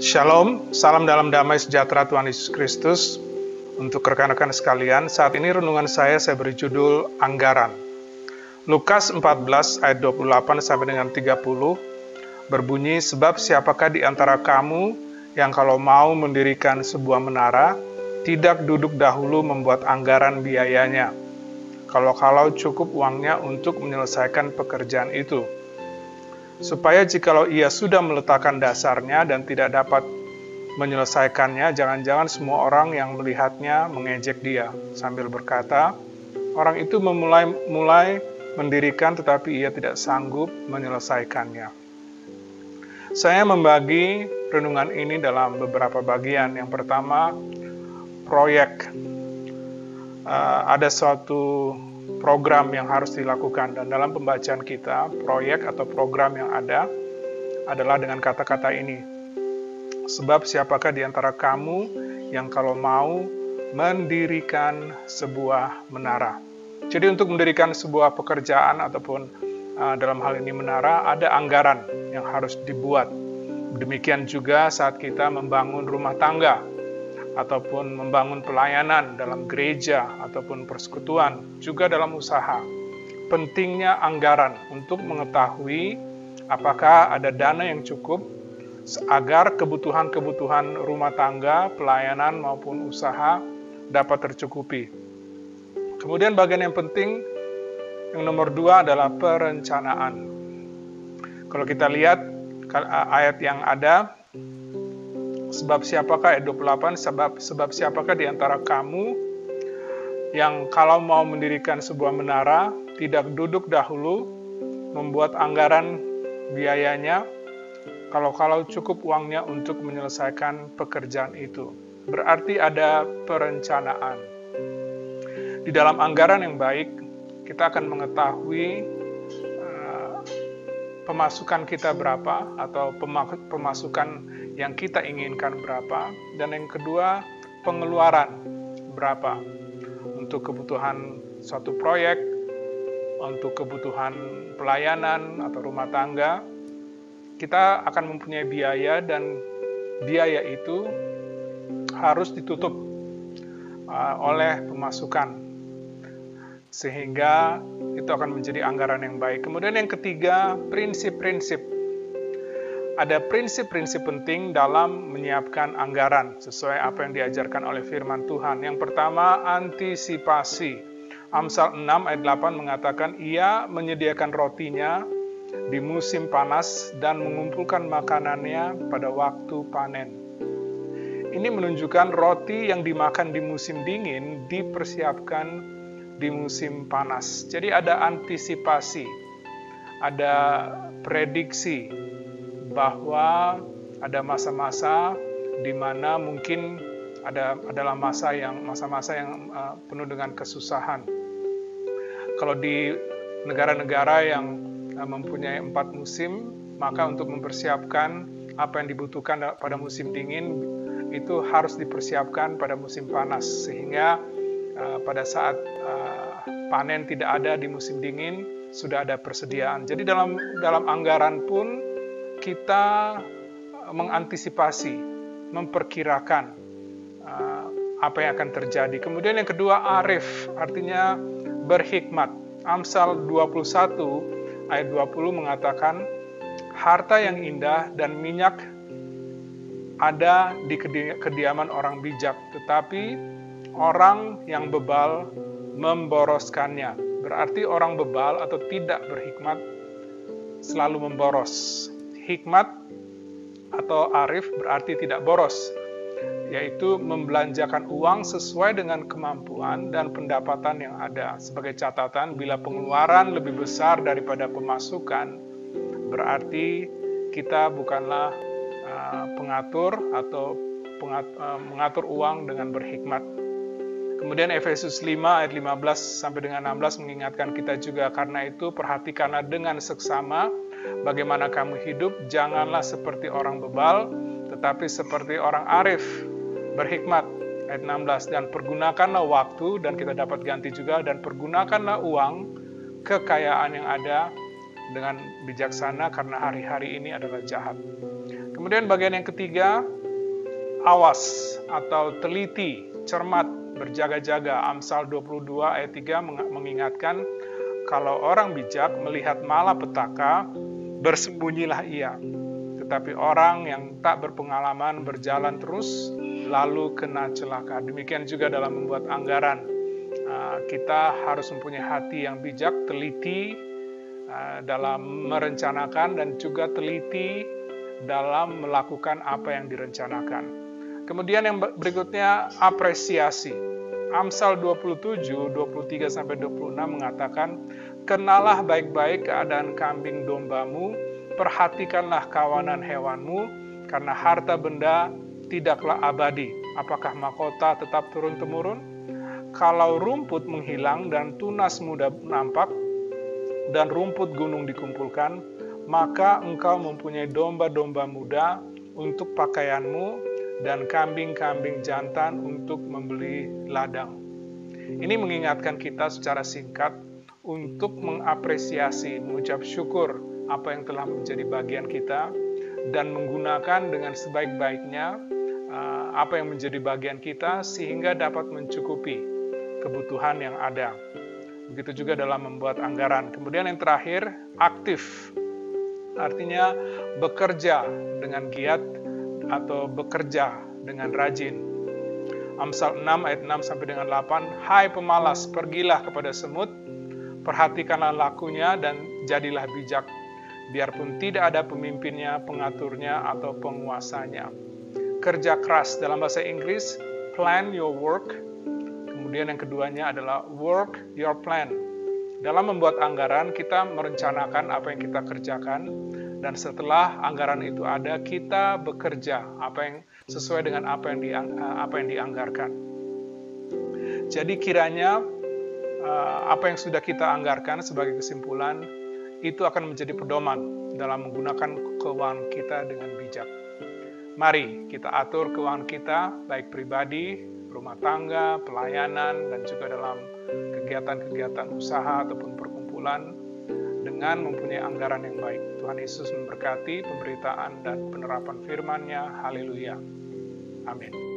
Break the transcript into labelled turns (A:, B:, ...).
A: Shalom, salam dalam damai sejahtera Tuhan Yesus Kristus. Untuk rekan-rekan sekalian, saat ini renungan saya beri judul Anggaran. Lukas 14 ayat 28 sampai dengan 30 berbunyi, sebab siapakah di antara kamu yang kalau mau mendirikan sebuah menara, tidak duduk dahulu membuat anggaran biayanya, kalau cukup uangnya untuk menyelesaikan pekerjaan itu. Supaya jikalau ia sudah meletakkan dasarnya dan tidak dapat menyelesaikannya, jangan-jangan semua orang yang melihatnya mengejek dia, sambil berkata, orang itu mulai mendirikan tetapi ia tidak sanggup menyelesaikannya. Saya membagi renungan ini dalam beberapa bagian. Yang pertama, proyek. Ada suatu program yang harus dilakukan, dan dalam pembacaan kita, proyek atau program yang ada adalah dengan kata-kata ini. Sebab siapakah di antara kamu yang kalau mau mendirikan sebuah menara. Jadi untuk mendirikan sebuah pekerjaan ataupun dalam hal ini menara, ada anggaran yang harus dibuat. Demikian juga saat kita membangun rumah tangga, ataupun membangun pelayanan dalam gereja ataupun persekutuan, juga dalam usaha. Pentingnya anggaran untuk mengetahui apakah ada dana yang cukup agar kebutuhan-kebutuhan rumah tangga, pelayanan maupun usaha dapat tercukupi. Kemudian bagian yang penting, yang nomor 2 adalah perencanaan. Kalau kita lihat ayat yang ada, sebab siapakah, ayat 28, sebab siapakah di antara kamu yang kalau mau mendirikan sebuah menara, tidak duduk dahulu membuat anggaran biayanya, kalau cukup uangnya untuk menyelesaikan pekerjaan itu. Berarti ada perencanaan. Di dalam anggaran yang baik, kita akan mengetahui pemasukan kita berapa, atau pemasukan yang kita inginkan berapa, dan yang kedua, pengeluaran berapa untuk kebutuhan suatu proyek, untuk kebutuhan pelayanan atau rumah tangga. Kita akan mempunyai biaya, dan biaya itu harus ditutup oleh pemasukan, sehingga itu akan menjadi anggaran yang baik. Kemudian yang ketiga, prinsip-prinsip. Ada prinsip-prinsip penting dalam menyiapkan anggaran sesuai apa yang diajarkan oleh firman Tuhan. Yang pertama, antisipasi. Amsal 6 ayat 8 mengatakan, ia menyediakan rotinya di musim panas dan mengumpulkan makanannya pada waktu panen. Ini menunjukkan roti yang dimakan di musim dingin dipersiapkan di musim panas. Jadi ada antisipasi, ada prediksi bahwa ada masa-masa di mana mungkin adalah masa-masa yang penuh dengan kesusahan. Kalau di negara-negara yang mempunyai 4 musim, maka untuk mempersiapkan apa yang dibutuhkan pada musim dingin itu harus dipersiapkan pada musim panas, sehingga pada saat panen tidak ada di musim dingin, sudah ada persediaan. Jadi dalam anggaran pun kita mengantisipasi, memperkirakan apa yang akan terjadi. Kemudian yang kedua, arif, artinya berhikmat. Amsal 21 ayat 20 mengatakan, harta yang indah dan minyak ada di kediaman orang bijak, tetapi orang yang bebal memboroskannya. Berarti orang bebal atau tidak berhikmat selalu memboros. Hikmat atau arif berarti tidak boros, yaitu membelanjakan uang sesuai dengan kemampuan dan pendapatan yang ada. Sebagai catatan, bila pengeluaran lebih besar daripada pemasukan, berarti kita bukanlah pengatur atau mengatur uang dengan berhikmat. Kemudian Efesus 5 ayat 15 sampai dengan 16 mengingatkan kita juga, karena itu perhatikanlah dengan seksama bagaimana kamu hidup, janganlah seperti orang bebal, tetapi seperti orang arif, berhikmat. Ayat 16, dan pergunakanlah waktu, dan kita dapat ganti juga, dan pergunakanlah uang, kekayaan yang ada dengan bijaksana, karena hari-hari ini adalah jahat. Kemudian bagian yang ketiga, awas atau teliti, cermat, berjaga-jaga. Amsal 22 ayat 3 mengingatkan, kalau orang bijak melihat malapetaka, bersembunyilah ia. Tetapi orang yang tak berpengalaman berjalan terus, lalu kena celaka. Demikian juga dalam membuat anggaran. Kita harus mempunyai hati yang bijak, teliti dalam merencanakan dan juga teliti dalam melakukan apa yang direncanakan. Kemudian yang berikutnya, apresiasi. Amsal 27, 23-26 mengatakan, kenalah baik-baik keadaan kambing dombamu, perhatikanlah kawanan hewanmu, karena harta benda tidaklah abadi. Apakah mahkota tetap turun-temurun? Kalau rumput menghilang dan tunas muda nampak, dan rumput gunung dikumpulkan, maka engkau mempunyai domba-domba muda untuk pakaianmu, dan kambing-kambing jantan untuk membeli ladang. Ini mengingatkan kita secara singkat untuk mengapresiasi, mengucap syukur apa yang telah menjadi bagian kita, dan menggunakan dengan sebaik-baiknya apa yang menjadi bagian kita sehingga dapat mencukupi kebutuhan yang ada. Begitu juga dalam membuat anggaran. Kemudian yang terakhir, aktif. Artinya bekerja dengan giat atau bekerja dengan rajin. Amsal 6 ayat 6 sampai dengan 8, hai pemalas, pergilah kepada semut, perhatikanlah lakunya dan jadilah bijak, biarpun tidak ada pemimpinnya, pengaturnya atau penguasanya. Kerja keras, dalam bahasa Inggris, plan your work. Kemudian yang keduanya adalah work your plan. Dalam membuat anggaran, kita merencanakan apa yang kita kerjakan, dan setelah anggaran itu ada, kita bekerja sesuai dengan apa yang dianggarkan. Jadi kiranya apa yang sudah kita anggarkan sebagai kesimpulan itu akan menjadi pedoman dalam menggunakan keuangan kita dengan bijak. Mari kita atur keuangan kita, baik pribadi, rumah tangga, pelayanan, dan juga dalam kegiatan-kegiatan usaha ataupun perkumpulan dengan mempunyai anggaran yang baik. Tuhan Yesus memberkati pemberitaan dan penerapan firman-Nya. Haleluya. Amin.